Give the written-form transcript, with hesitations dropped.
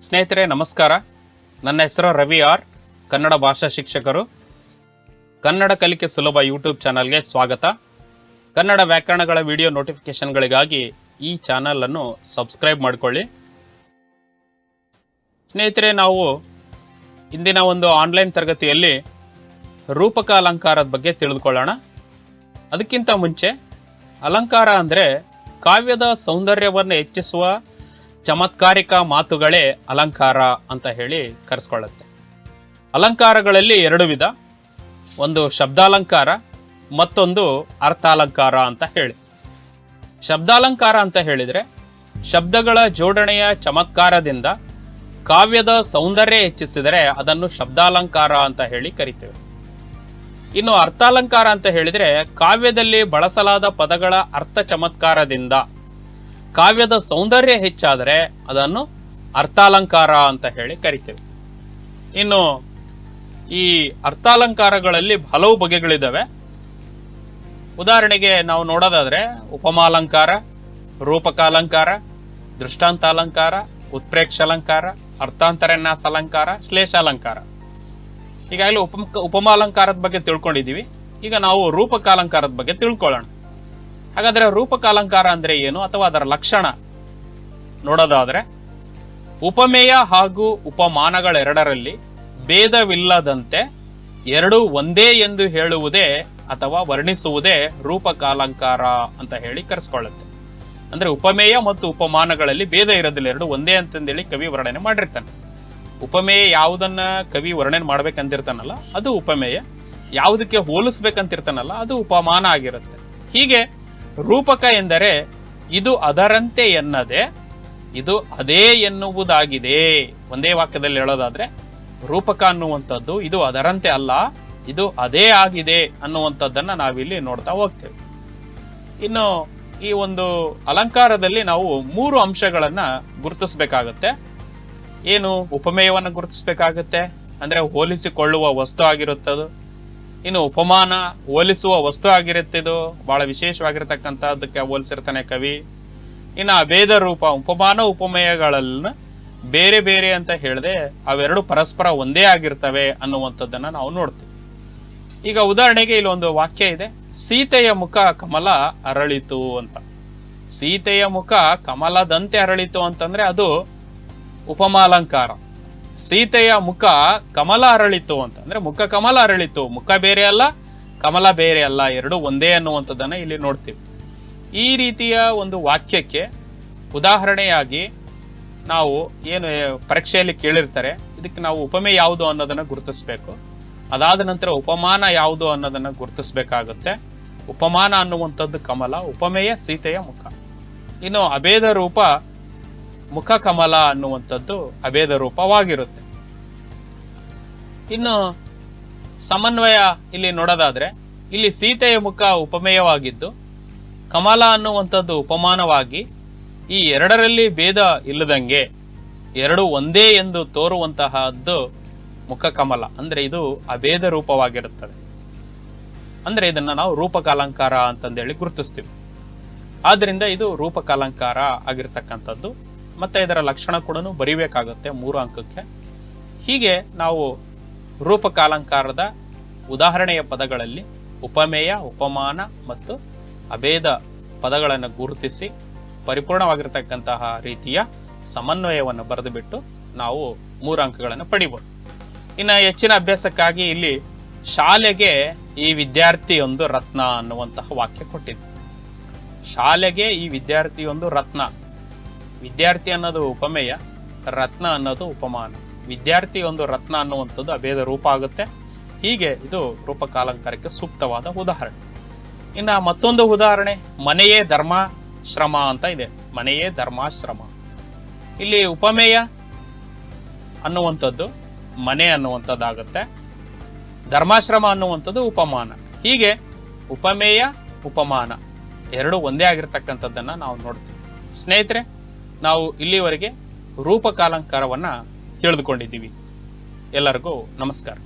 ಸ್ನೇಹಿತರೆ ನಮಸ್ಕಾರ. ನನ್ನ ಹೆಸರು ರವಿ ಆರ್, ಕನ್ನಡ ಭಾಷಾ ಶಿಕ್ಷಕರು. ಕನ್ನಡ ಕಲಿಕೆ ಸುಲಭ ಯೂಟ್ಯೂಬ್ ಚಾನಲ್ಗೆ ಸ್ವಾಗತ. ಕನ್ನಡ ವ್ಯಾಕರಣಗಳ ವಿಡಿಯೋ ನೋಟಿಫಿಕೇಶನ್ಗಳಿಗಾಗಿ ಈ ಚಾನಲ್ ಅನ್ನು ಸಬ್ಸ್ಕ್ರೈಬ್ ಮಾಡಿಕೊಳ್ಳಿ. ಸ್ನೇಹಿತರೆ, ನಾವು ಇಂದಿನ ಒಂದು ಆನ್ಲೈನ್ ತರಗತಿಯಲ್ಲಿ ರೂಪಕ ಅಲಂಕಾರದ ಬಗ್ಗೆ ತಿಳಿದುಕೊಳ್ಳೋಣ. ಅದಕ್ಕಿಂತ ಮುಂಚೆ, ಅಲಂಕಾರ ಅಂದರೆ ಕಾವ್ಯದ ಸೌಂದರ್ಯವನ್ನು ಹೆಚ್ಚಿಸುವ ಚಮತ್ಕಾರಿಕ ಮಾತುಗಳೇ ಅಲಂಕಾರ ಅಂತ ಹೇಳಿ ಕರೆಸ್ಕೊಳ್ಳುತ್ತೆ. ಅಲಂಕಾರಗಳಲ್ಲಿ ಎರಡು ವಿಧ, ಒಂದು ಶಬ್ದಾಲಂಕಾರ, ಮತ್ತೊಂದು ಅರ್ಥಾಲಂಕಾರ ಅಂತ ಹೇಳಿ. ಶಬ್ದಾಲಂಕಾರ ಅಂತ ಹೇಳಿದರೆ ಶಬ್ದಗಳ ಜೋಡಣೆಯ ಚಮತ್ಕಾರದಿಂದ ಕಾವ್ಯದ ಸೌಂದರ್ಯ ಹೆಚ್ಚಿಸಿದರೆ ಅದನ್ನು ಶಬ್ದಾಲಂಕಾರ ಅಂತ ಹೇಳಿ ಕರಿತೇವೆ. ಇನ್ನು ಅರ್ಥಾಲಂಕಾರ ಅಂತ ಹೇಳಿದರೆ ಕಾವ್ಯದಲ್ಲಿ ಬಳಸಲಾದ ಪದಗಳ ಅರ್ಥ ಚಮತ್ಕಾರದಿಂದ ಕಾವ್ಯದ ಸೌಂದರ್ಯ ಹೆಚ್ಚಾದರೆ ಅದನ್ನು ಅರ್ಥಾಲಂಕಾರ ಅಂತ ಹೇಳಿ ಕರಿತೇವೆ. ಇನ್ನು ಈ ಅರ್ಥಾಲಂಕಾರಗಳಲ್ಲಿ ಹಲವು ಬಗೆಗಳಿದ್ದಾವೆ. ಉದಾಹರಣೆಗೆ ನಾವು ನೋಡೋದಾದ್ರೆ ಉಪಮಾಲಂಕಾರ, ರೂಪಕಾಲಂಕಾರ, ದೃಷ್ಟಾಂತಾಲಂಕಾರ, ಉತ್ಪ್ರೇಕ್ಷಾಲಂಕಾರ, ಅರ್ಥಾಂತರನ್ಯಾಸ ಅಲಂಕಾರ, ಶ್ಲೇಷಾಲಂಕಾರ. ಈಗಾಗಲೇ ಉಪಮಾಲಂಕಾರದ ಬಗ್ಗೆ ತಿಳ್ಕೊಂಡಿದ್ದೀವಿ. ಈಗ ನಾವು ರೂಪಕಾಲಂಕಾರದ ಬಗ್ಗೆ ತಿಳ್ಕೊಳ್ಳೋಣ. ಹಾಗಾದ್ರೆ ರೂಪಕಾಲಂಕಾರ ಅಂದ್ರೆ ಏನು ಅಥವಾ ಅದರ ಲಕ್ಷಣ ನೋಡೋದಾದ್ರೆ, ಉಪಮೇಯ ಹಾಗೂ ಉಪಮಾನಗಳೆರಡರಲ್ಲಿ ಭೇದವಿಲ್ಲದಂತೆ ಎರಡು ಒಂದೇ ಎಂದು ಹೇಳುವುದೇ ಅಥವಾ ವರ್ಣಿಸುವುದೇ ರೂಪಕಾಲಂಕಾರ ಅಂತ ಹೇಳಿ ಕರೆಸ್ಕೊಳ್ಳುತ್ತೆ. ಅಂದ್ರೆ ಉಪಮೇಯ ಮತ್ತು ಉಪಮಾನಗಳಲ್ಲಿ ಭೇದ ಇರೋದಿಲ್ಲ, ಎರಡು ಒಂದೇ ಅಂತಂದೇಳಿ ಕವಿ ವರ್ಣನೆ ಮಾಡಿರ್ತಾನೆ. ಉಪಮೇಯ ಯಾವುದನ್ನ ಕವಿ ವರ್ಣನೆ ಮಾಡ್ಬೇಕಂತಿರ್ತಾನಲ್ಲ ಅದು ಉಪಮೇಯ, ಯಾವುದಕ್ಕೆ ಹೋಲಿಸ್ಬೇಕಂತಿರ್ತಾನಲ್ಲ ಅದು ಉಪಮಾನ ಆಗಿರುತ್ತೆ. ಹೀಗೆ ರೂಪಕ ಎಂದರೆ ಇದು ಅದರಂತೆ ಎನ್ನದೆ ಇದು ಅದೇ ಎನ್ನುವುದಾಗಿದೆ. ಒಂದೇ ವಾಕ್ಯದಲ್ಲಿ ಹೇಳೋದಾದ್ರೆ ರೂಪಕ ಅನ್ನುವಂಥದ್ದು ಇದು ಅದರಂತೆ ಅಲ್ಲ, ಇದು ಅದೇ ಆಗಿದೆ ಅನ್ನುವಂಥದ್ದನ್ನ ನಾವಿಲ್ಲಿ ನೋಡ್ತಾ ಹೋಗ್ತೇವೆ. ಇನ್ನು ಈ ಒಂದು ಅಲಂಕಾರದಲ್ಲಿ ನಾವು ಮೂರು ಅಂಶಗಳನ್ನ ಗುರುತಿಸ್ಬೇಕಾಗತ್ತೆ. ಏನು? ಉಪಮೇಯವನ್ನು ಗುರುತಿಸ್ಬೇಕಾಗತ್ತೆ, ಅಂದ್ರೆ ಹೋಲಿಸಿಕೊಳ್ಳುವ ವಸ್ತು ಆಗಿರುತ್ತದು. ಇನ್ನು ಉಪಮಾನ ಹೋಲಿಸುವ ವಸ್ತು ಆಗಿರುತ್ತಿದ್ದು, ಬಹಳ ವಿಶೇಷವಾಗಿರತಕ್ಕಂಥದ್ದಕ್ಕೆ ಹೋಲಿಸಿರ್ತಾನೆ ಕವಿ. ಇನ್ನು ಅಭೇದ ರೂಪ, ಉಪಮಾನ ಉಪಮೇಯಗಳನ್ನ ಬೇರೆ ಬೇರೆ ಅಂತ ಹೇಳಿದೆ ಅವೆರಡು ಪರಸ್ಪರ ಒಂದೇ ಆಗಿರ್ತವೆ ಅನ್ನುವಂಥದ್ದನ್ನ ನಾವು ನೋಡ್ತೀವಿ. ಈಗ ಉದಾಹರಣೆಗೆ ಇಲ್ಲಿ ಒಂದು ವಾಕ್ಯ ಇದೆ, ಸೀತೆಯ ಮುಖ ಕಮಲ ಅರಳಿತು ಅಂತ. ಸೀತೆಯ ಮುಖ ಕಮಲದಂತೆ ಅರಳಿತು ಅಂತಂದ್ರೆ ಅದು ಉಪಮಾಲಂಕಾರ. ಸೀತೆಯ ಮುಖ ಕಮಲ ಅರಳಿತು ಅಂತಂದ್ರೆ ಮುಖ ಕಮಲ ಅರಳಿತು, ಮುಖ ಬೇರೆ ಅಲ್ಲ ಕಮಲ ಬೇರೆ ಅಲ್ಲ, ಎರಡು ಒಂದೇ ಅನ್ನುವಂಥದ್ದನ್ನ ಇಲ್ಲಿ ನೋಡ್ತೀವಿ. ಈ ರೀತಿಯ ಒಂದು ವಾಕ್ಯಕ್ಕೆ ಉದಾಹರಣೆಯಾಗಿ ನಾವು ಏನು ಪರೀಕ್ಷೆಯಲ್ಲಿ ಕೇಳಿರ್ತಾರೆ, ಇದಕ್ಕೆ ನಾವು ಉಪಮೆ ಯಾವುದು ಅನ್ನೋದನ್ನ ಗುರುತಿಸ್ಬೇಕು. ಅದಾದ ನಂತರ ಉಪಮಾನ ಯಾವುದು ಅನ್ನೋದನ್ನ ಗುರುತಿಸ್ಬೇಕಾಗುತ್ತೆ. ಉಪಮಾನ ಅನ್ನುವಂಥದ್ದು ಕಮಲ, ಉಪಮೇಯ ಸೀತೆಯ ಮುಖ. ಇನ್ನು ಅಭೇದ ರೂಪ ಮುಖ ಕಮಲ ಅನ್ನುವಂಥದ್ದು ಅಭೇದ ರೂಪವಾಗಿರುತ್ತೆ. ಇನ್ನು ಸಮನ್ವಯ ಇಲ್ಲಿ ನೋಡೋದಾದ್ರೆ, ಇಲ್ಲಿ ಸೀತೆಯ ಮುಖ ಉಪಮೇಯವಾಗಿದ್ದು ಕಮಲ ಅನ್ನುವಂಥದ್ದು ಉಪಮಾನವಾಗಿ ಈ ಎರಡರಲ್ಲಿ ಭೇದ ಇಲ್ಲದಂಗೆ ಎರಡು ಒಂದೇ ಎಂದು ತೋರುವಂತಹದ್ದು ಮುಖ ಕಮಲ, ಅಂದ್ರೆ ಇದು ಅಭೇದ ರೂಪವಾಗಿರುತ್ತದೆ. ಅಂದ್ರೆ ಇದನ್ನ ನಾವು ರೂಪಕಾಲಂಕಾರ ಅಂತಂದೇಳಿ ಗುರುತಿಸ್ತೀವಿ. ಆದ್ರಿಂದ ಇದು ರೂಪಕಾಲಂಕಾರ ಆಗಿರ್ತಕ್ಕಂಥದ್ದು. ಮತ್ತೆ ಇದರ ಲಕ್ಷಣ ಕೂಡ ಬರಿಬೇಕಾಗುತ್ತೆ 3 ಅಂಕಕ್ಕೆ. ಹೀಗೆ ನಾವು ರೂಪಕಾಲಂಕಾರದ ಉದಾಹರಣೆಯ ಪದಗಳಲ್ಲಿ ಉಪಮೇಯ, ಉಪಮಾನ ಮತ್ತು ಅಭೇದ ಪದಗಳನ್ನು ಗುರುತಿಸಿ ಪರಿಪೂರ್ಣವಾಗಿರ್ತಕ್ಕಂತಹ ರೀತಿಯ ಸಮನ್ವಯವನ್ನು ಬರೆದು ಬಿಟ್ಟು ನಾವು 3 ಅಂಕಗಳನ್ನು ಪಡಿಬಹುದು. ಇನ್ನು ಹೆಚ್ಚಿನ ಅಭ್ಯಾಸಕ್ಕಾಗಿ ಇಲ್ಲಿ ಶಾಲೆಗೆ ಈ ವಿದ್ಯಾರ್ಥಿಯೊಂದು ರತ್ನ ಅನ್ನುವಂತಹ ವಾಕ್ಯ ಕೊಟ್ಟಿದೆ. ಶಾಲೆಗೆ ಈ ವಿದ್ಯಾರ್ಥಿಯೊಂದು ರತ್ನ. ವಿದ್ಯಾರ್ಥಿ ಅನ್ನೋದು ಉಪಮೇಯ, ರತ್ನ ಅನ್ನೋದು ಉಪಮಾನ. ವಿದ್ಯಾರ್ಥಿ ಒಂದು ರತ್ನ ಅನ್ನುವಂಥದ್ದು ಅಭೇದ ರೂಪ ಆಗುತ್ತೆ. ಹೀಗೆ ಇದು ರೂಪಕಾಲಂಕಾರಕ್ಕೆ ಸೂಕ್ತವಾದ ಉದಾಹರಣೆ. ಇನ್ನು ಮತ್ತೊಂದು ಉದಾಹರಣೆ, ಮನೆಯೇ ಧರ್ಮಾಶ್ರಮ ಅಂತ ಇದೆ. ಮನೆಯೇ ಧರ್ಮಾಶ್ರಮ. ಇಲ್ಲಿ ಉಪಮೇಯ ಅನ್ನುವಂಥದ್ದು ಮನೆ ಅನ್ನುವಂಥದ್ದಾಗುತ್ತೆ, ಧರ್ಮಾಶ್ರಮ ಅನ್ನುವಂಥದ್ದು ಉಪಮಾನ. ಹೀಗೆ ಉಪಮೇಯ ಉಪಮಾನ ಎರಡು ಒಂದೇ ಆಗಿರ್ತಕ್ಕಂಥದ್ದನ್ನ ನಾವು ನೋಡ್ತೀವಿ. ಸ್ನೇಹಿತರೆ, ನಾವು ಇಲ್ಲಿವರೆಗೆ ರೂಪಕಾಲಂಕಾರವನ್ನ ತಿಳಿದುಕೊಂಡಿದ್ದೀವಿ. ಎಲ್ಲರಿಗೂ ನಮಸ್ಕಾರ.